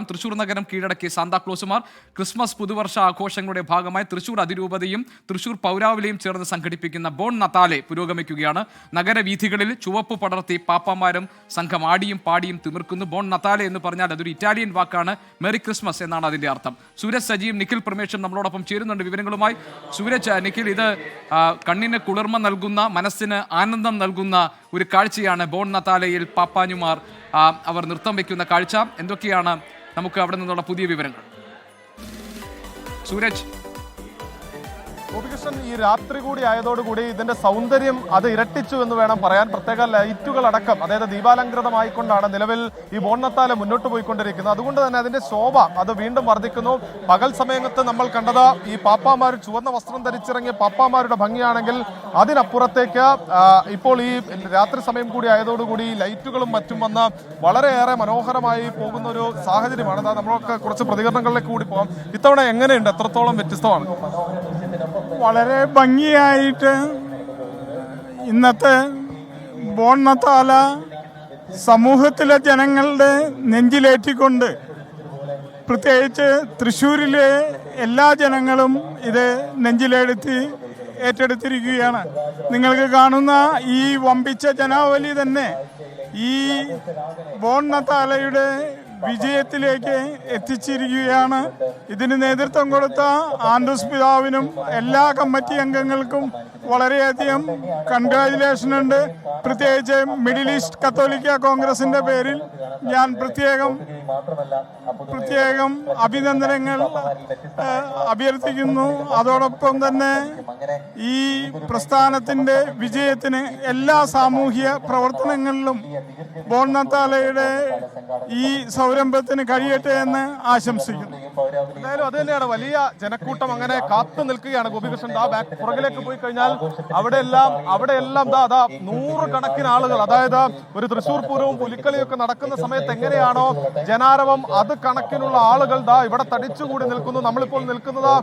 തൃശൂർ നഗരം കീഴടക്കിയ സാന്താക്ലോസുമാർ ക്രിസ്മസ് പുതുവർഷ ആഘോഷങ്ങളുടെ ഭാഗമായി തൃശൂർ അതിരൂപതയും തൃശൂർ പൗരാവലിയും ചേർന്ന് സംഘടിപ്പിക്കുന്ന ബോൺ നത്താലെ പുരോഗമിക്കുകയാണ്. നഗരവീഥികളിൽ ചുവപ്പ് പടർത്തി പാപ്പാമാരും സംഘം ആടിയും പാടിയും തിമിർക്കുന്നു. ബോൺ നത്താലെ എന്ന് പറഞ്ഞാൽ അതൊരു ഇറ്റാലിയൻ വാക്കാണ്. മെറി ക്രിസ്മസ് എന്നാണ് അതിന്റെ അർത്ഥം. സൂരജ് സജിയും നിഖിൽ പ്രമേഷും നമ്മളോടൊപ്പം ചേരുന്നുണ്ട് വിവരങ്ങളുമായി. സൂരജ്, നിഖിൽ, ഇത് കണ്ണിന് കുളിർമ നൽകുന്ന, മനസ്സിന് ആനന്ദം നൽകുന്ന ഒരു കാഴ്ചയാണ് ബോൺ നത്താലയിൽ പാപ്പാഞ്ഞുമാർ അവർ നൃത്തം വയ്ക്കുന്ന കാഴ്ച. എന്തൊക്കെയാണ് നമുക്ക് അവിടെ നിന്നുള്ള പുതിയ വിവരങ്ങൾ? സൂരജ്. ഗോപികൃഷ്ണൻ, ഈ രാത്രി കൂടി ആയതോടുകൂടി ഇതിന്റെ സൗന്ദര്യം അത് ഇരട്ടിച്ചു എന്ന് വേണം പറയാൻ. പ്രത്യേക ലൈറ്റുകൾ അടക്കം, അതായത് ദീപാലങ്കൃതമായിക്കൊണ്ടാണ് നിലവിൽ ഈ ബോൺ നത്താലെ മുന്നോട്ട് പോയിക്കൊണ്ടിരിക്കുന്നത്. അതുകൊണ്ട് തന്നെ അതിന്റെ ശോഭ അത് വീണ്ടും വർദ്ധിക്കുന്നു. പകൽ സമയത്ത് നമ്മൾ കണ്ടത് ഈ പാപ്പാമാർ ചുവന്ന വസ്ത്രം ധരിച്ചിറങ്ങിയ പാപ്പാമാരുടെ ഭംഗിയാണെങ്കിൽ അതിനപ്പുറത്തേക്ക് ഇപ്പോൾ ഈ രാത്രി സമയം കൂടി ആയതോടുകൂടി ലൈറ്റുകളും മറ്റും വന്ന് വളരെയേറെ മനോഹരമായി പോകുന്ന ഒരു സാഹചര്യമാണ്. നമ്മളൊക്കെ കുറച്ച് പ്രതികരണങ്ങളിലേക്ക് കൂടി പോകാം. ഇത്തവണ എങ്ങനെയുണ്ട്? എത്രത്തോളം വ്യത്യസ്തമാണ്? വളരെ ഭംഗിയായിട്ട് ഇന്നത്തെ ബോൺ നത്താല സമൂഹത്തിലെ ജനങ്ങളുടെ നെഞ്ചിലേറ്റിക്കൊണ്ട്, പ്രത്യേകിച്ച് തൃശ്ശൂരിലെ എല്ലാ ജനങ്ങളും ഇത് ഏറ്റെടുത്തിരിക്കുകയാണ്. നിങ്ങൾക്ക് കാണുന്ന ഈ വമ്പിച്ച ജനാവലി തന്നെ ഈ ബോൺ നത്താലയുടെ വിജയത്തിലേക്ക് എത്തിച്ചിരിക്കുകയാണ്. ഇതിന് നേതൃത്വം കൊടുത്ത ആൻഡ്രൂസ് പിതാവിനും എല്ലാ കമ്മിറ്റി അംഗങ്ങൾക്കും വളരെയധികം കൺഗ്രാജുലേഷൻ ഉണ്ട്. പ്രത്യേകിച്ച് മിഡിൽ ഈസ്റ്റ് കത്തോലിക്ക കോൺഗ്രസിന്റെ പേരിൽ ഞാൻ പ്രത്യേകം അഭിനന്ദനങ്ങൾ അഭ്യർത്ഥിക്കുന്നു. അതോടൊപ്പം തന്നെ ഈ പ്രസ്ഥാനത്തിന്റെ വിജയത്തിന് എല്ലാ സാമൂഹ്യ പ്രവർത്തനങ്ങളിലും ബോൺ നത്താലയുടെ ഈ സംരംഭത്തിന് കഴിയട്ടെ എന്ന് ആശംസിക്കുന്നു. എന്തായാലും അത് തന്നെയാണ്, വലിയ ജനക്കൂട്ടം അങ്ങനെ കാത്തു നിൽക്കുകയാണ്. ഗോപികൃഷ്ണൻ, പുറകിലേക്ക് പോയി കഴിഞ്ഞാൽ അവിടെയെല്ലാം നൂറുകണക്കിന് ആളുകൾ, അതായത് ഒരു തൃശൂർ പൂരവും പുലിക്കളിയൊക്കെ നടക്കുന്ന സമയത്ത് എങ്ങനെയാണോ ജനാരവം, അത് കണക്കിനുള്ള ആളുകൾ ഇവിടെ തടിച്ചുകൂടി നിൽക്കുന്നു. നമ്മളിപ്പോൾ നിൽക്കുന്നത്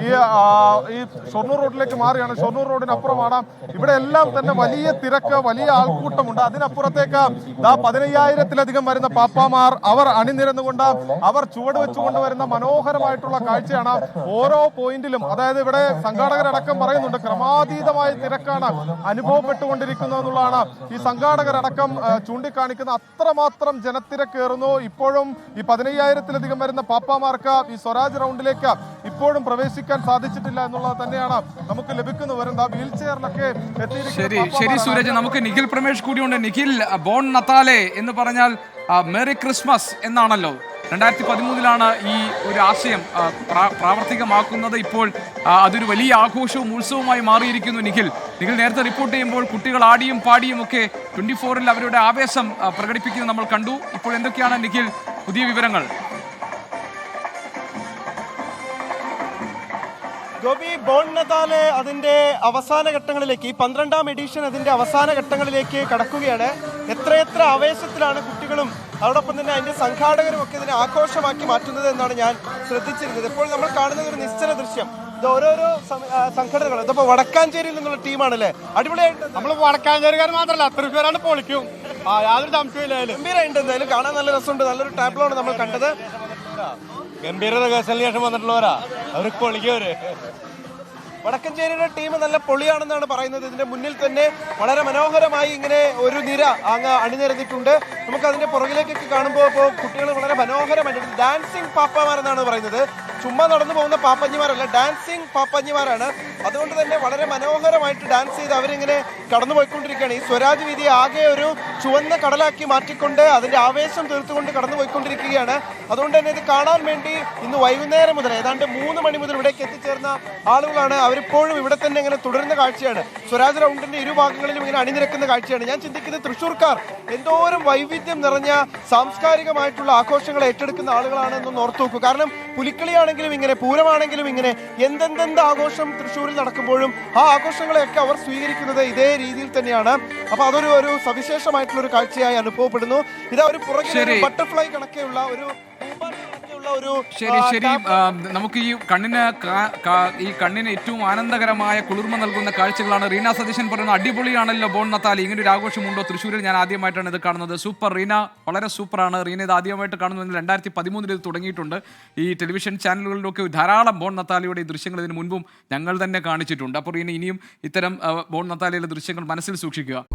ഈ ഷൊർണൂർ റോഡിലേക്ക് മാറിയാണ്. ഷൊർണൂർ റോഡിനപ്പുറമാണ്. ഇവിടെ എല്ലാം തന്നെ വലിയ തിരക്ക്, വലിയ ആൾക്കൂട്ടമുണ്ട്. അതിനപ്പുറത്തേക്ക് 15,000-ലധികം വരുന്ന പാപ്പാമാർ അവർ അണിനിരന്നുകൊണ്ട് അവർ ചുവട് വെച്ചുകൊണ്ടുവരുന്ന മനോഹരമായിട്ടുള്ള കാഴ്ചയാണ്. ഓരോ പോയിന്റിലും, അതായത് ഇവിടെ സംഘാടകരടക്കം പറയുന്നുണ്ട്, ക്രമാതീതമായ തിരക്കാണ് അനുഭവപ്പെട്ടുകൊണ്ടിരിക്കുന്നത് എന്നുള്ളതാണ് ഈ സംഘാടകരടക്കം ചൂണ്ടിക്കാണിക്കുന്ന. അത്രമാത്രം ജനത്തിരക്കേറുന്നു. ഇപ്പോഴും ഈ 15,000-ലധികം വരുന്ന പാപ്പാമാർക്ക് ഈ സ്വരാജ് റൗണ്ടിലേക്ക് ഇപ്പോഴും പ്രവേശിക്കാൻ സാധിച്ചിട്ടില്ല എന്നുള്ളത് തന്നെയാണ് നമുക്ക് ലഭിക്കുന്ന വിവരം. വീൽ ചെയറിലൊക്കെ ശരി സൂരജ്, നമുക്ക് നിഖിൽ പ്രമേഷ് കൂടിയുണ്ട്. നിഖിൽ, ബോൺ നത്താലെ എന്ന് പറഞ്ഞാൽ മെറി ക്രിസ്മസ് എന്നാണല്ലോ. 2013 ഈ ഒരു ആശയം പ്രാവർത്തികമാക്കുന്നത്. ഇപ്പോൾ അതൊരു വലിയ ആഘോഷവും ഉത്സവമായി മാറിയിരിക്കുന്നു. നിഖിൽ നേരത്തെ റിപ്പോർട്ട് ചെയ്യുമ്പോൾ കുട്ടികൾ ആടിയും പാടിയും ഒക്കെ 24-ൽ അവരുടെ ആവേശം പ്രകടിപ്പിക്കുന്നത് നമ്മൾ കണ്ടു. ഇപ്പോൾ എന്തൊക്കെയാണ് നിഖിൽ പുതിയ വിവരങ്ങൾ? ഗോപി, ബോൺ നത്താലെ അതിന്റെ അവസാന ഘട്ടങ്ങളിലേക്ക്, ഈ 12ാം എഡിഷൻ അതിന്റെ അവസാന ഘട്ടങ്ങളിലേക്ക് കടക്കുകയാണ്. എത്രയെത്ര ആവേശത്തിലാണ് കുട്ടികളും അതോടൊപ്പം തന്നെ അതിന്റെ സംഘാടകരും ഒക്കെ ഇതിനെ ആഘോഷമാക്കി മാറ്റുന്നത് എന്നാണ് ഞാൻ ശ്രദ്ധിച്ചിരുന്നത്. ഇപ്പോൾ നമ്മൾ കാണുന്നത് ഒരു നിശ്ചല ദൃശ്യം. ഇത് ഓരോരോ സംഘടനകൾ, ഇതിപ്പോ വടക്കാഞ്ചേരിയിൽ നിന്നുള്ള ടീമാണല്ലേ, അടിപൊളിയായിട്ട്. നമ്മൾ വടക്കാഞ്ചേരിക്കാർ മാത്രമല്ല, അത്ര പേരാണ് പൊളിക്കും, യാതൊരു സംശയമില്ല. ഗംഭീരമായിട്ട് എന്തായാലും കാണാൻ നല്ല രസമുണ്ട്. നല്ലൊരു ടാബ്ലോ ആണ് നമ്മൾ കണ്ടത്. ഗംഭീര റിഹേഴ്സലിന് ശേഷം വന്നിട്ടുള്ളവരാ, അവർ പൊളിക്കവര്. വടക്കഞ്ചേരിയുടെ ടീം നല്ല പൊളിയാണെന്നാണ് പറയുന്നത്. ഇതിന്റെ മുന്നിൽ തന്നെ വളരെ മനോഹരമായി ഇങ്ങനെ ഒരു നിര അങ്ങ് അണിനിരന്നിട്ടുണ്ട്. നമുക്ക് അതിന്റെ പുറകിലേക്കൊക്കെ കാണുമ്പോൾ ഇപ്പോൾ കുട്ടികൾ വളരെ മനോഹരമായിട്ട് ഡാൻസിങ് പാപ്പാമാരെന്നാണ് പറയുന്നത്. ചുമ്മാ നടന്നു പോകുന്ന പാപ്പഞ്ഞിമാരല്ല, ഡാൻസിങ് പാപ്പഞ്ഞിമാരാണ്. അതുകൊണ്ട് തന്നെ വളരെ മനോഹരമായിട്ട് ഡാൻസ് ചെയ്ത് അവരിങ്ങനെ കടന്നു പോയിക്കൊണ്ടിരിക്കുകയാണ്. ഈ സ്വരാജ് വീതി ആകെ ഒരു ചുവന്ന കടലാക്കി മാറ്റിക്കൊണ്ട് അതിന്റെ ആവേശം തീർത്തുകൊണ്ട് കടന്നു പോയിക്കൊണ്ടിരിക്കുകയാണ്. അതുകൊണ്ട് തന്നെ ഇത് കാണാൻ വേണ്ടി ഇന്ന് വൈകുന്നേരം മുതൽ ഏതാണ്ട് 3 മണി മുതൽ ഇവിടേക്ക് എത്തിച്ചേർന്ന ആളുകളാണ്. അവരിപ്പോഴും ഇവിടെ തന്നെ ഇങ്ങനെ തുടരുന്ന കാഴ്ചയാണ്. സ്വരാജ് റൗണ്ടിന്റെ ഇരുഭാഗങ്ങളിലും ഇങ്ങനെ അണിനിരക്കുന്ന കാഴ്ചയാണ്. ഞാൻ ചിന്തിക്കുന്നത് തൃശ്ശൂർക്കാർ എന്തോരം വൈവിധ്യം നിറഞ്ഞ സാംസ്കാരികമായിട്ടുള്ള ആഘോഷങ്ങൾ ഏറ്റെടുക്കുന്ന ആളുകളാണെന്നൊന്ന് ഓർത്തു നോക്കൂ. കാരണം പുലിക്കളിയാണെങ്കിലും ഇങ്ങനെ, പൂരമാണെങ്കിലും ഇങ്ങനെ, എന്തെന്ത് ആഘോഷം തൃശ്ശൂരിൽ നടക്കുമ്പോഴും ആ ആഘോഷങ്ങളെയൊക്കെ അവർ സ്വീകരിക്കുന്നത് ഇതേ രീതിയിൽ തന്നെയാണ്. അപ്പൊ അതൊരു സവിശേഷമായിട്ടുള്ള ഒരു കാഴ്ചയായി അനുഭവപ്പെടുന്നു. ഇതാ ഒരു പുറകിൽ ബട്ടർഫ്ലൈ കണക്കെയുള്ള ഒരു ഒരു ശരി നമുക്ക് ഈ കണ്ണിന് ഏറ്റവും ആനന്ദകരമായ കുളിർമ നൽകുന്ന കാഴ്ചകളാണ്. റീന സതീശൻ പറയുന്നത് അടിപൊളിയാണല്ലോ ബോൺ നത്താലി, ഇങ്ങനെ ഒരു ആഘോഷമുണ്ടോ തൃശ്ശൂരിൽ? ഞാൻ ആദ്യമായിട്ടാണ് ഇത് കാണുന്നത്. സൂപ്പർ റീന, വളരെ സൂപ്പറാണ്. റീന ഇത് ആദ്യമായിട്ട് കാണുന്നത് 2013 ഇത് തുടങ്ങിയിട്ടുണ്ട്. ഈ ടെലിവിഷൻ ചാനലുകളിലൊക്കെ ധാരാളം ബോൺ നത്താലിയുടെ ദൃശ്യങ്ങൾ ഇതിന് മുൻപും ഞങ്ങൾ തന്നെ കാണിച്ചിട്ടുണ്ട്. അപ്പോൾ റീന ഇനിയും ഇത്തരം ബോൺ നത്താലിയുടെ ദൃശ്യങ്ങൾ മനസ്സിൽ സൂക്ഷിക്കുക.